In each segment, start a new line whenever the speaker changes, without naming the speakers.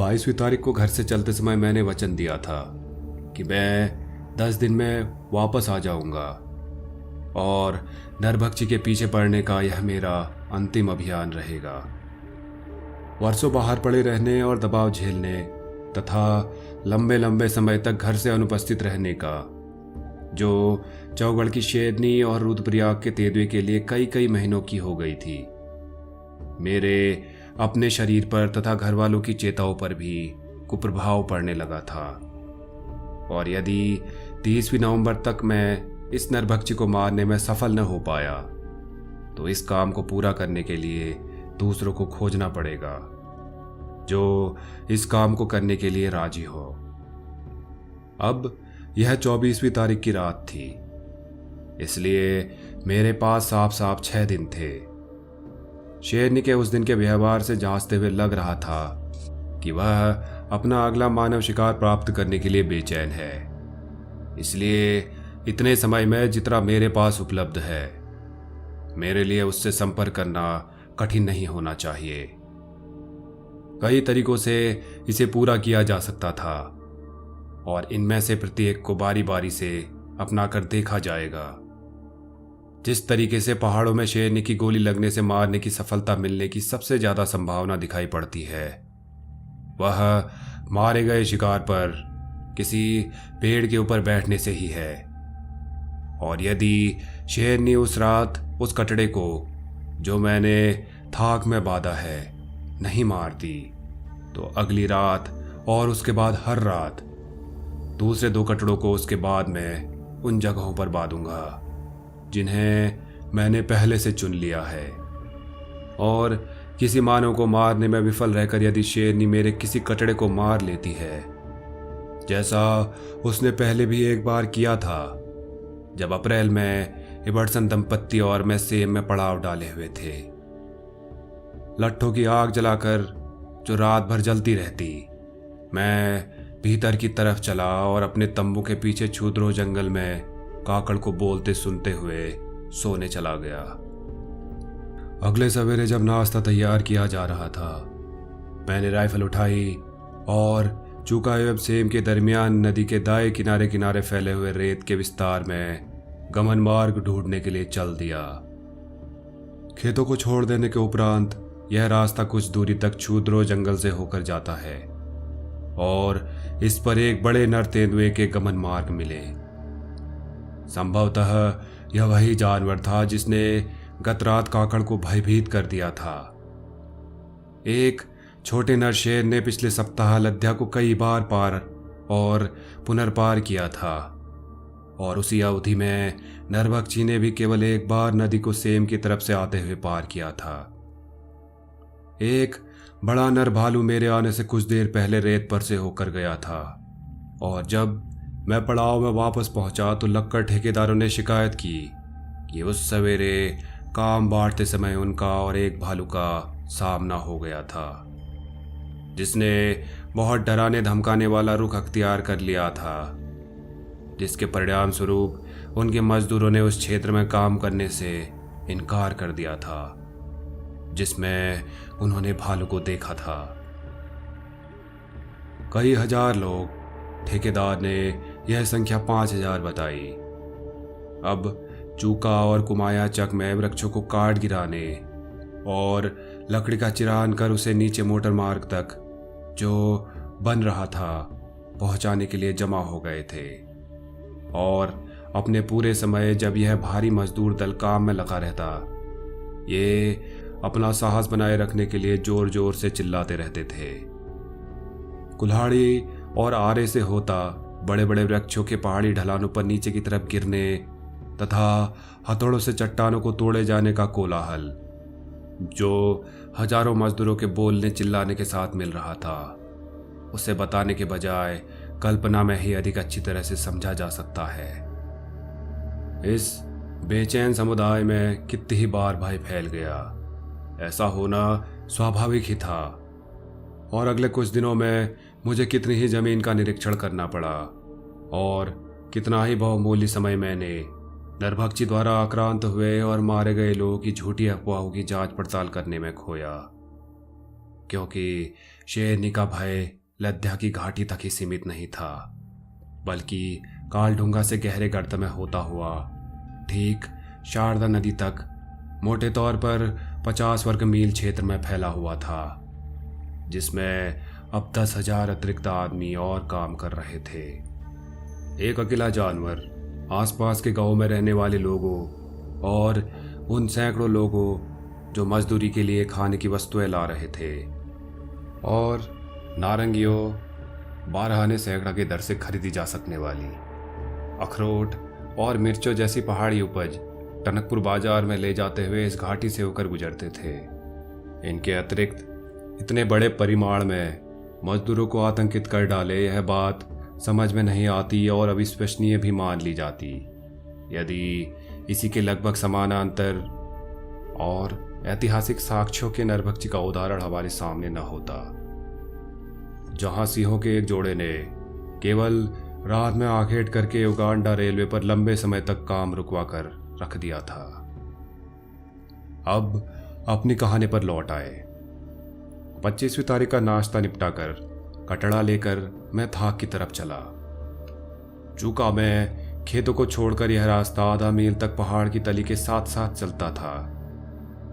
22वीं तारीख को घर से चलते समय मैंने वचन दिया था कि मैं 10 दिन में वापस आ जाऊंगा और नरभक्षी के पीछे पड़ने का यह मेरा अंतिम अभियान रहेगा। वर्षों बाहर पड़े रहने और दबाव झेलने तथा लंबे लंबे समय तक घर से अनुपस्थित रहने का, जो चौगढ़ की शेरनी और रुद्रप्रयाग के तेंदुए के लिए कई कई महीनों की हो गई थी, मेरे अपने शरीर पर तथा घर वालों की चेताओं पर भी कुप्रभाव पड़ने लगा था। और यदि 30वीं नवंबर तक मैं इस नरभक्षी को मारने में सफल न हो पाया तो इस काम को पूरा करने के लिए दूसरों को खोजना पड़ेगा जो इस काम को करने के लिए राजी हो। अब यह 24वीं तारीख की रात थी, इसलिए मेरे पास साफ साफ 6 दिन थे। शेरनी के उस दिन के व्यवहार से जांचते हुए लग रहा था कि वह अपना अगला मानव शिकार प्राप्त करने के लिए बेचैन है। इसलिए इतने समय में जितना मेरे पास उपलब्ध है, मेरे लिए उससे संपर्क करना कठिन नहीं होना चाहिए। कई तरीकों से इसे पूरा किया जा सकता था और इनमें से प्रत्येक को बारी बारी से अपनाकर देखा जाएगा। जिस तरीके से पहाड़ों में शेरनी की गोली लगने से मारने की सफलता मिलने की सबसे ज्यादा संभावना दिखाई पड़ती है, वह मारे गए शिकार पर किसी पेड़ के ऊपर बैठने से ही है। और यदि शेरनी उस रात उस कटड़े को, जो मैंने थाक में बांधा है, नहीं मारती तो अगली रात और उसके बाद हर रात दूसरे 2 कटड़ों को उसके बाद में उन जगहों पर बांधूंगा जिन्हें मैंने पहले से चुन लिया है। और किसी मानव को मारने में विफल रहकर यदि शेरनी मेरे किसी कटड़े को मार लेती है, जैसा उसने पहले भी एक बार किया था जब अप्रैल में इबर्सन दंपत्ति और मैं सेम में पड़ाव डाले हुए थे, लट्ठों की आग जलाकर जो रात भर जलती रहती, मैं भीतर की तरफ चला और अपने तंबू के पीछे छुद्रो जंगल में काकड़ को बोलते सुनते हुए सोने चला गया। अगले सवेरे जब नाश्ता तैयार किया जा रहा था, मैंने राइफल उठाई और चूका एवं सेम के दरमियान नदी के दाएं किनारे किनारे फैले हुए रेत के विस्तार में गमन मार्ग ढूंढने के लिए चल दिया। खेतों को छोड़ देने के उपरांत यह रास्ता कुछ दूरी तक छुद्रो जंगल से होकर जाता है और इस पर एक बड़े नर तेंदुए के गमन मार्ग मिले। संभवतः यह वही जानवर था जिसने गत रात काकड़ को भयभीत कर दिया था। एक छोटे नर शेर ने पिछले सप्ताह लद्या को कई बार पार और पुनर्पार किया था और उसी अवधि में नरभक्षी ने भी केवल एक बार नदी को सेम की तरफ से आते हुए पार किया था। एक बड़ा नर भालू मेरे आने से कुछ देर पहले रेत पर से होकर गया था और जब मैं पड़ाव में वापस पहुंचा तो लक्कड़ ठेकेदारों ने शिकायत की कि उस सवेरे काम बांटते समय उनका और एक भालू का सामना हो गया था, जिसने बहुत डराने धमकाने वाला रुख अख्तियार कर लिया था, जिसके परिणाम स्वरूप उनके मजदूरों ने उस क्षेत्र में काम करने से इनकार कर दिया था जिसमें उन्होंने भालू को देखा था। कई हजार लोग, ठेकेदार ने यह संख्या 5000 बताई। अब चूका और कुमाया चक में वृक्षों को काट गिराने और लकड़ी का चिरान कर उसे नीचे मोटर मार्ग तक जो बन रहा था पहुंचाने के लिए जमा हो गए थे और अपने पूरे समय जब यह भारी मजदूर दल काम में लगा रहता, ये अपना साहस बनाए रखने के लिए जोर जोर से चिल्लाते रहते थे। कुल्हाड़ी और आरे से होता बड़े बड़े वृक्षों के पहाड़ी ढलानों पर नीचे की तरफ गिरने तथा हथौड़ों से चट्टानों को तोड़े जाने का कोलाहल, जो हजारों मजदूरों के बोलने चिल्लाने के साथ मिल रहा था, उसे बताने के बजाय कल्पना में ही अधिक अच्छी तरह से समझा जा सकता है। इस बेचैन समुदाय में कितनी ही बार भय फैल गया, ऐसा होना स्वाभाविक ही था। और अगले कुछ दिनों में मुझे कितनी ही जमीन का निरीक्षण करना पड़ा और कितना ही बहुमूल्य समय मैंने नरभक्षी द्वारा आक्रांत हुए और मारे गए लोगों की झूठी अफवाहों की जांच पड़ताल करने में खोया, क्योंकि शेरनी का भय लद्या की घाटी तक ही सीमित नहीं था, बल्कि कालढूंगा से गहरे गर्त में होता हुआ ठीक शारदा नदी तक मोटे तौर पर 50 वर्ग मील क्षेत्र में फैला हुआ था, जिसमें अब 10,000 अतिरिक्त आदमी और काम कर रहे थे। एक अकेला जानवर आसपास के गांव में रहने वाले लोगों और उन सैकड़ों लोगों जो मजदूरी के लिए खाने की वस्तुएं ला रहे थे, और नारंगियों 12 आने सैकड़ा के दर से खरीदी जा सकने वाली अखरोट और मिर्चों जैसी पहाड़ी उपज टनकपुर बाजार में ले जाते हुए इस घाटी से होकर गुजरते थे। इनके अतिरिक्त इतने बड़े परिमाण में मजदूरों को आतंकित कर डाले, यह बात समझ में नहीं आती और अविश्वसनीय भी मान ली जाती यदि इसी के लगभग समानांतर और ऐतिहासिक साक्ष्यों के नरभक्षी का उदाहरण हमारे सामने न होता, जहां सिंहों के एक जोड़े ने केवल रात में आखेट करके उगांडा रेलवे पर लंबे समय तक काम रुकवा कर रख दिया था। अब अपनी कहानी पर लौट आए। 25वीं तारीख का नाश्ता निपटाकर कटड़ा लेकर मैं थाक की तरफ चला। चूंकि मैं खेतों को छोड़कर यह रास्ता आधा मील तक पहाड़ की तली के साथ साथ चलता था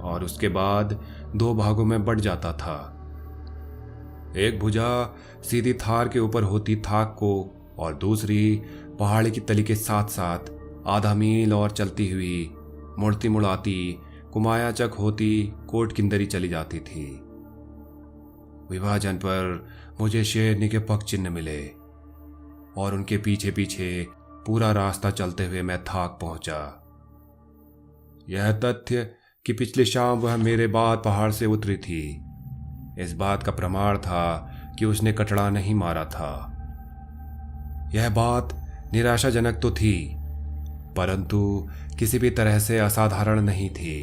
और उसके बाद 2 भागों में बढ़ जाता था। एक भुजा सीधी थार के ऊपर होती थाक को और दूसरी पहाड़ी की तली के साथ साथ आधा मील और चलती हुई मुड़ती मुड़ाती कुमायाचक होती कोट किंदरी चली जाती थी। विभाजन पर मुझे शेरनी के पग चिन्ह मिले और उनके पीछे पीछे पूरा रास्ता चलते हुए मैं थाक पहुंचा। यह तथ्य कि पिछली शाम वह मेरे बाद पहाड़ से उतरी थी, इस बात का प्रमाण था कि उसने कटड़ा नहीं मारा था। यह बात निराशाजनक तो थी, परंतु किसी भी तरह से असाधारण नहीं थी,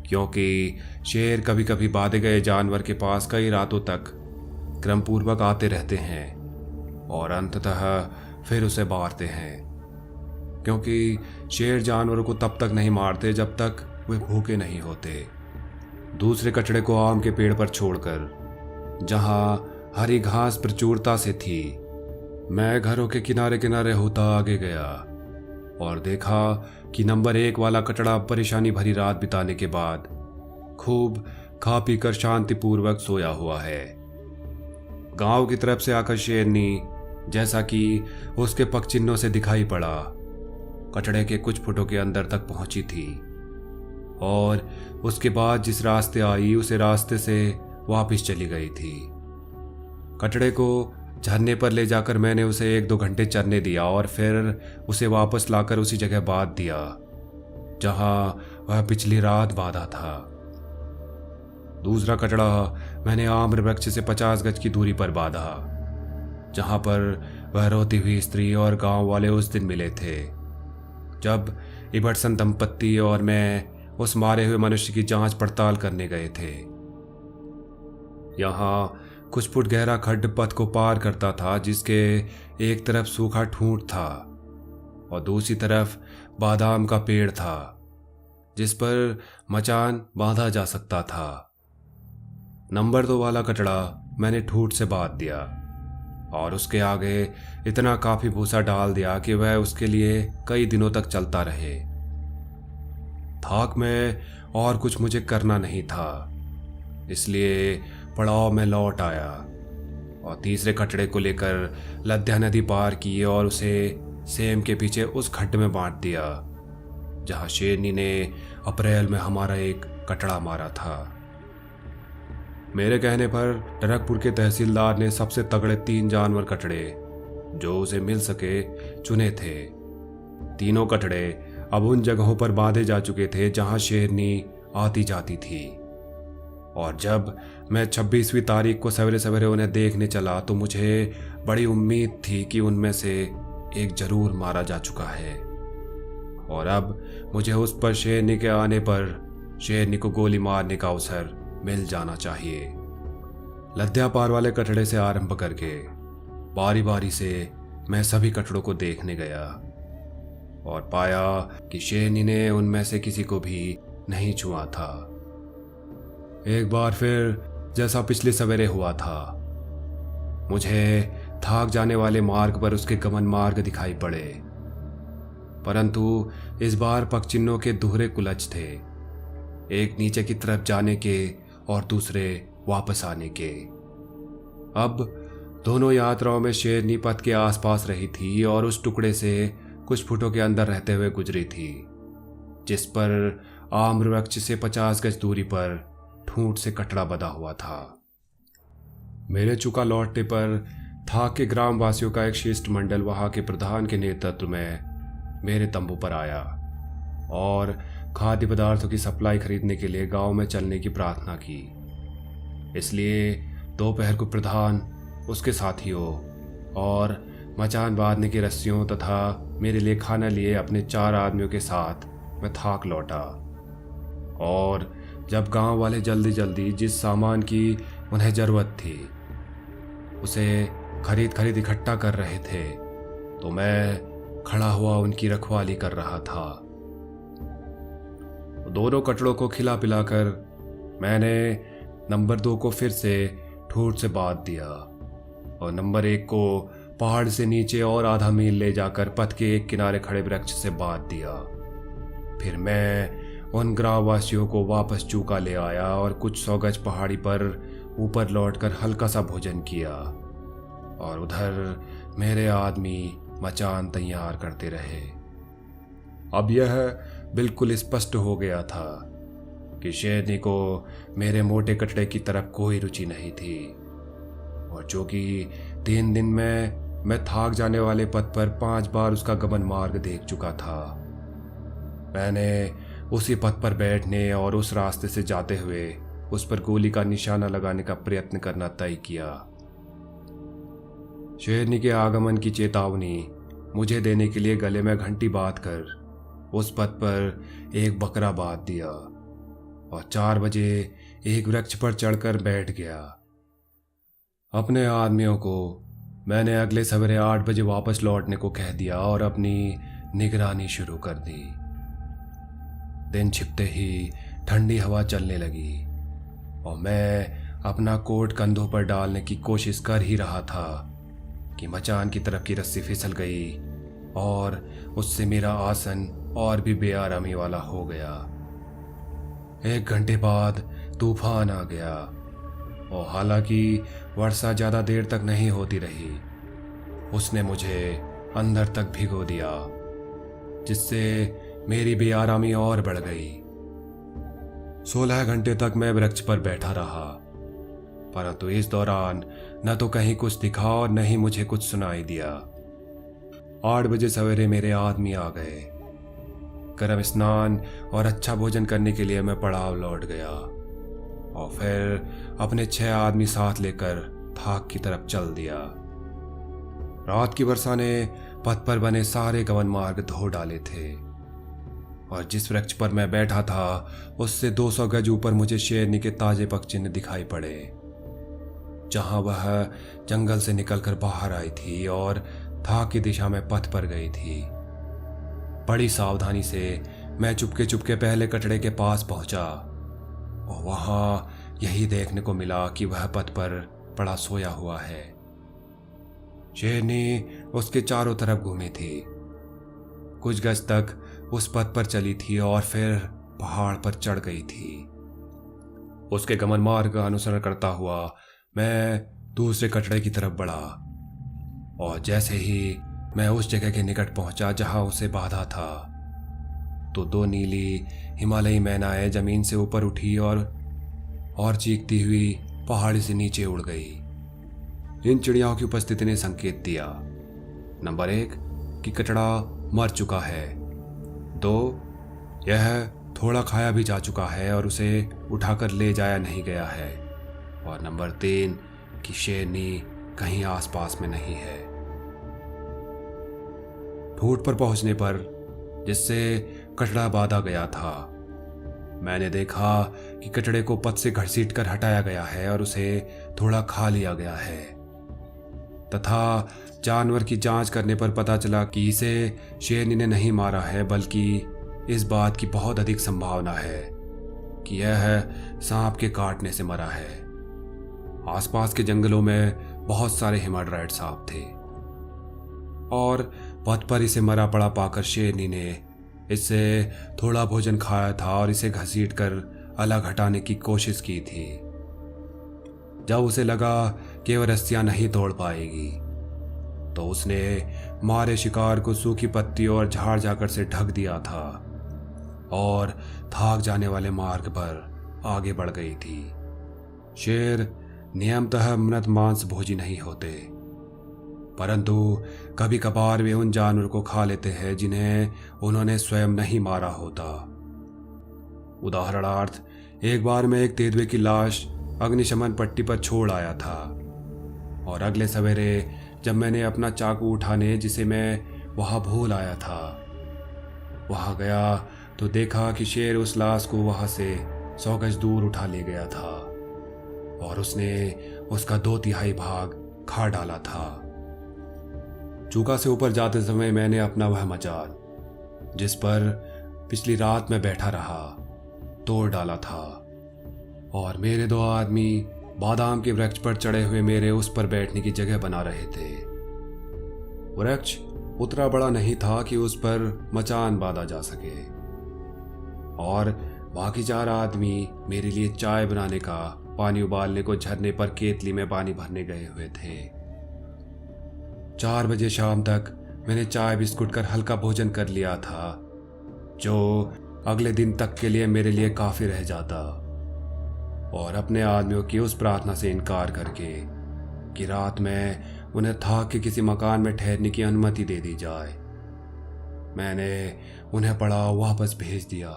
क्योंकि शेर कभी कभी बांधे गए जानवर के पास कई रातों तक क्रमपूर्वक आते रहते हैं और अंततः फिर उसे मारते हैं, क्योंकि शेर जानवरों को तब तक नहीं मारते जब तक वे भूखे नहीं होते। दूसरे कचड़े को आम के पेड़ पर छोड़कर, जहां हरी घास प्रचुरता से थी, मैं घरों के किनारे किनारे होता आगे गया और देखा कि नंबर 1 वाला कटड़ा परेशानी भरी रात बिताने के बाद खूब खा पी कर शांतिपूर्वक सोया हुआ है। गांव की तरफ से आकर शेरनी, जैसा कि उसके पगचिन्हों से दिखाई पड़ा, कटड़े के कुछ फुटों के अंदर तक पहुंची थी और उसके बाद जिस रास्ते आई उसे रास्ते से वापस चली गई थी। कटड़े को झरने पर ले जाकर मैंने उसे 1-2 घंटे चरने दिया और फिर उसे वापस लाकर उसी जगह बांध दिया जहां वह पिछली रात बांधा था। दूसरा कटड़ा मैंने आम्र वृक्ष से 50 गज की दूरी पर बांधा, जहां पर वह रोती हुई स्त्री और गांव वाले उस दिन मिले थे जब इबटसन दंपत्ति और मैं उस मारे हुए मनुष्य की जांच पड़ताल करने गए थे। यहां कुछ फुट गहरा खड्ड पथ को पार करता था, जिसके एक तरफ सूखा ठूंठ था और दूसरी तरफ बादाम का पेड़ था जिस पर मचान बांधा जा सकता था। नंबर 2 वाला कटड़ा मैंने ठूंठ से बांध दिया और उसके आगे इतना काफी भूसा डाल दिया कि वह उसके लिए कई दिनों तक चलता रहे। थाक में और कुछ मुझे करना नहीं था, इसलिए पड़ाव में लौट आया और तीसरे कटड़े को लेकर लद्या नदी पार की और उसे सेम के पीछे उस खड्ड में बांट दिया जहां शेरनी ने अप्रैल में हमारा एक कटड़ा मारा था। मेरे कहने पर टनकपुर के तहसीलदार ने सबसे तगड़े 3 जानवर कटड़े जो उसे मिल सके चुने थे। तीनों कटड़े अब उन जगहों पर बांधे जा चुके थे जहां शेरनी आती जाती थी, और जब मैं 26वीं तारीख को सवेरे सवेरे उन्हें देखने चला तो मुझे बड़ी उम्मीद थी कि उनमें से एक जरूर मारा जा चुका है और अब मुझे उस पर शेरनी के आने पर शेरनी को गोली मारने का अवसर मिल जाना चाहिए। लद्या पार वाले कटड़े से आरंभ करके बारी बारी से मैं सभी कटड़ों को देखने गया और पाया कि शेरनी ने उनमें से किसी को भी नहीं छुआ था। एक बार फिर जैसा पिछले सवेरे हुआ था। मुझे थाक जाने वाले मार्ग पर उसके गमन मार्ग दिखाई पड़े, परंतु इस बार पगचिन्हों के दोहरे कुलच थे, एक नीचे की तरफ जाने के और दूसरे वापस आने के। अब दोनों यात्राओं में शेरनी पथ के आसपास रही थी और उस टुकड़े से कुछ फुटों के अंदर रहते हुए गुजरी थी, जिस पर आम्र वृक्ष से 50 गज दूरी पर ठूंठ से कटड़ा बंधा हुआ था। मेरे चुका लौटने पर थाक के ग्रामवासियों का एक शिष्टमंडल वहां के प्रधान के नेतृत्व में मेरे तंबू पर आया और खाद्य पदार्थों की सप्लाई खरीदने के लिए गांव में चलने की प्रार्थना की। इसलिए दोपहर को प्रधान, उसके साथियों और मचान बांधने की रस्सियों तथा मेरे लिए खाना लिए अपने 4 आदमियों के साथ मैं थाक लौटा। और जब गांव वाले जल्दी जल्दी जिस सामान की उन्हें जरूरत थी उसे खरीद इकट्ठा कर रहे थे, तो मैं खड़ा हुआ उनकी रखवाली कर रहा था। दोनों कटड़ों को खिला पिलाकर मैंने नंबर 2 को फिर से ठूंठ से बांध दिया और नंबर 1 को पहाड़ से नीचे और आधा मील ले जाकर पथ के एक किनारे खड़े वृक्ष से बांध दिया। फिर मैं उन ग्रामवासियों को वापस चूका ले आया और कुछ 100 गज पहाड़ी पर ऊपर लौटकर हल्का सा भोजन किया और उधर मेरे आदमी मचान तैयार करते रहे। अब यह बिल्कुल स्पष्ट हो गया था कि शेरनी को मेरे मोटे कटड़े की तरफ कोई रुचि नहीं थी, और जो कि 3 दिन में मैं थाक जाने वाले पथ पर 5 बार उसका गमन मार्ग देख चुका था। मैंने उसी पथ पर बैठने और उस रास्ते से जाते हुए उस पर गोली का निशाना लगाने का प्रयत्न करना तय किया। शेरनी के आगमन की चेतावनी मुझे देने के लिए गले में घंटी बांधकर उस पथ पर एक बकरा बांध दिया और 4 बजे एक वृक्ष पर चढ़कर बैठ गया। अपने आदमियों को मैंने अगले सवेरे 8 बजे वापस लौटने को कह दिया और अपनी निगरानी शुरू कर दी। दिन छिपते ही ठंडी हवा चलने लगी और मैं अपना कोट कंधों पर डालने की कोशिश कर ही रहा था कि मचान की तरफ की रस्सी फिसल गई और उससे मेरा आसन और भी बेआरामी वाला हो गया। 1 घंटे बाद तूफान आ गया और हालांकि वर्षा ज्यादा देर तक नहीं होती रही, उसने मुझे अंदर तक भिगो दिया, जिससे मेरी बेआरामी और बढ़ गई। 16 घंटे तक मैं वृक्ष पर बैठा रहा, परंतु इस दौरान न तो कहीं कुछ दिखा और न ही मुझे कुछ सुनाई दिया। 8 बजे सवेरे मेरे आदमी आ गए। गर्म स्नान और अच्छा भोजन करने के लिए मैं पड़ाव लौट गया और फिर अपने 6 आदमी साथ लेकर थाक की तरफ चल दिया। रात की वर्षा ने पथ पर बने सारे गमन मार्ग धो डाले थे और जिस वृक्ष पर मैं बैठा था उससे 200 गज ऊपर मुझे शेरनी के ताजे पगचिन्ह दिखाई पड़े, जहां वह जंगल से निकलकर बाहर आई थी और थाक की दिशा में पथ पर गई थी। बड़ी सावधानी से मैं चुपके पहले कटड़े के पास पहुंचा और वहां यही देखने को मिला कि वह पथ पर पड़ा सोया हुआ है। शेरनी उसके चारों तरफ घूमी थी, कुछ गज तक उस पथ पर चली थी और फिर पहाड़ पर चढ़ गई थी। उसके गमन मार्ग का अनुसरण करता हुआ मैं दूसरे कटड़े की तरफ बढ़ा और जैसे ही मैं उस जगह के निकट पहुंचा जहां उसे बांधा था, तो 2 नीली हिमालयी मैनाएं जमीन से ऊपर उठी और चीखती हुई पहाड़ी से नीचे उड़ गई। इन चिड़ियाओं की उपस्थिति ने संकेत दिया, नंबर 1 कि कटड़ा मर चुका है, 2 यह थोड़ा खाया भी जा चुका है और उसे उठाकर ले जाया नहीं गया है, और नंबर 3 कि शेरनी कहीं आसपास में नहीं है। ठूंठ पर पहुंचने पर, जिससे कटड़ा बांधा गया था, मैंने देखा कि कटड़े को पथ से घसीट कर हटाया गया है और उसे थोड़ा खा लिया गया है, तथा जानवर की जांच करने पर पता चला कि इसे शेरनी ने नहीं मारा है, बल्कि इस बात की बहुत अधिक संभावना है कि यह सांप के काटने से मरा है। आसपास के जंगलों में बहुत सारे हिमाड्राइड सांप थे और पथ पर इसे मरा पड़ा पाकर शेरनी ने इससे थोड़ा भोजन खाया था और इसे घसीटकर अलग हटाने की कोशिश की थी। जब उसे लगा कि वह रस्सियां नहीं तोड़ पाएगी तो उसने मारे शिकार को सूखी पत्ती और झाड़ झाकड़ से ढक दिया था और थाक जाने वाले मार्ग पर आगे बढ़ गई थी। शेर नियमतः मृत मांस भोजी नहीं होते, परंतु कभी कभार वे उन जानवर को खा लेते हैं जिन्हें उन्होंने स्वयं नहीं मारा होता। उदाहरणार्थ, एक बार मैं एक तेंदुए की लाश अग्निशमन पट्टी पर छोड़ आया था और अगले सवेरे जब मैंने अपना चाकू उठाने जिसे मैं वहां भूल आया था वहां गया तो देखा कि शेर उस लाश को वहां से 100 गज दूर उठा ले गया था और उसने उसका 2/3 भाग खा डाला था। चूका से ऊपर जाते समय मैंने अपना वह मचान जिस पर पिछली रात में बैठा रहा तोड़ डाला था और मेरे 2 आदमी बादाम के वृक्ष पर चढ़े हुए मेरे उस पर बैठने की जगह बना रहे थे। वृक्ष उतना बड़ा नहीं था कि उस पर मचान बांधा जा सके और बाकी 4 आदमी मेरे लिए चाय बनाने का पानी उबालने को झरने पर केतली में पानी भरने गए हुए थे। 4 बजे शाम तक मैंने चाय बिस्कुट कर हल्का भोजन कर लिया था जो अगले दिन तक के लिए मेरे लिए काफी रह जाता और अपने आदमियों की उस प्रार्थना से इनकार करके कि रात में उन्हें थाक के किसी मकान में ठहरने की अनुमति दे दी जाए, मैंने उन्हें पड़ाव वापस भेज दिया।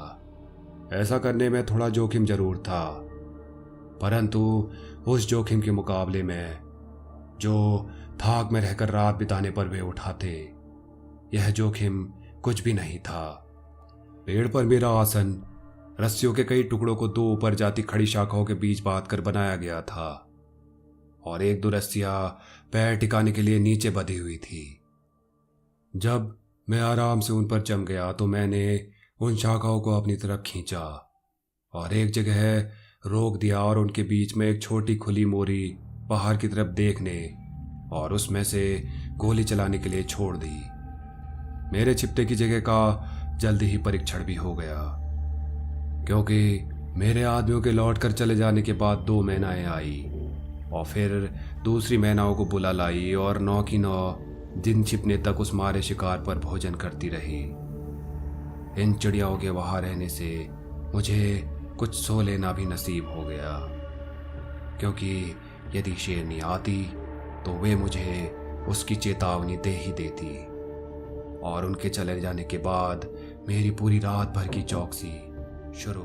ऐसा करने में थोड़ा जोखिम जरूर था, परंतु उस जोखिम के मुकाबले में जो थाक में रहकर रात बिताने पर वे उठाते, यह जोखिम कुछ भी नहीं था। पेड़ पर मेरा आसन रस्सियों के कई टुकड़ों को 2 ऊपर जाती खड़ी शाखाओं के बीच बांध कर बनाया गया था और 1-2 रस्सियां पैर टिकाने के लिए नीचे बंधी हुई थी। जब मैं आराम से उन पर जम गया तो मैंने उन शाखाओं को अपनी तरफ खींचा और एक जगह रोक दिया और उनके बीच में एक छोटी खुली मोरी बाहर की तरफ देखने और उसमें से गोली चलाने के लिए छोड़ दी। मेरे छिपने की जगह का जल्दी ही परीक्षण भी हो गया, क्योंकि मेरे आदमियों के लौट कर चले जाने के बाद 2 मैनाएं आई और फिर दूसरी मैनाओं को बुला लाई और 9 की 9 दिन छिपने तक उस मारे शिकार पर भोजन करती रही। इन चिड़ियाओं के वहां रहने से मुझे कुछ सो लेना भी नसीब हो गया, क्योंकि यदि शेरनी आती तो वे मुझे उसकी चेतावनी दे ही देती और उनके चले जाने के बाद मेरी पूरी रात भर की चौकसी शुरू